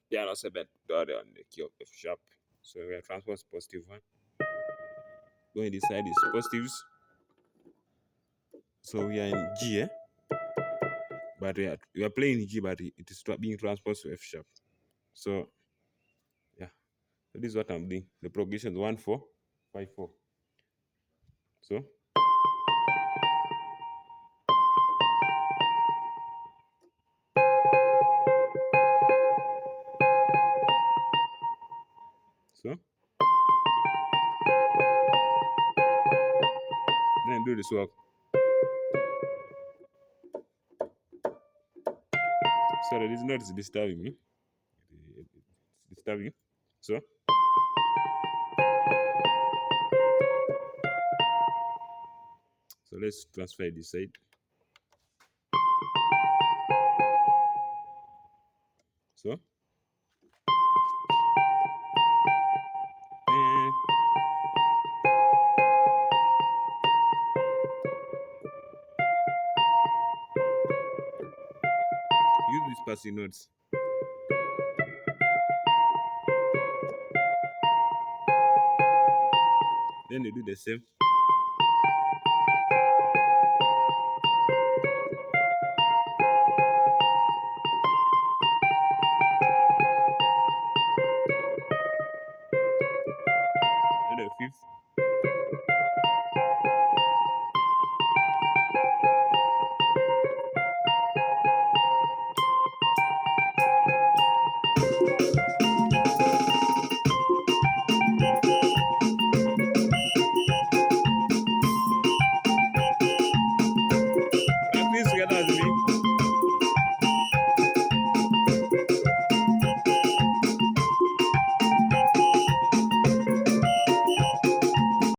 They are not seben. They are on the key of F sharp. So we are transpose positive 1. Going this side is positives. So we are in G, but we are playing G, but it is being transposed to F sharp. So yeah, so this is what I'm doing. The progression is 1 4 5 4. So then do this work. Sorry, this note is disturbing me. It's disturbing. So let's transfer this side. So and use these passing notes. Then you do the same.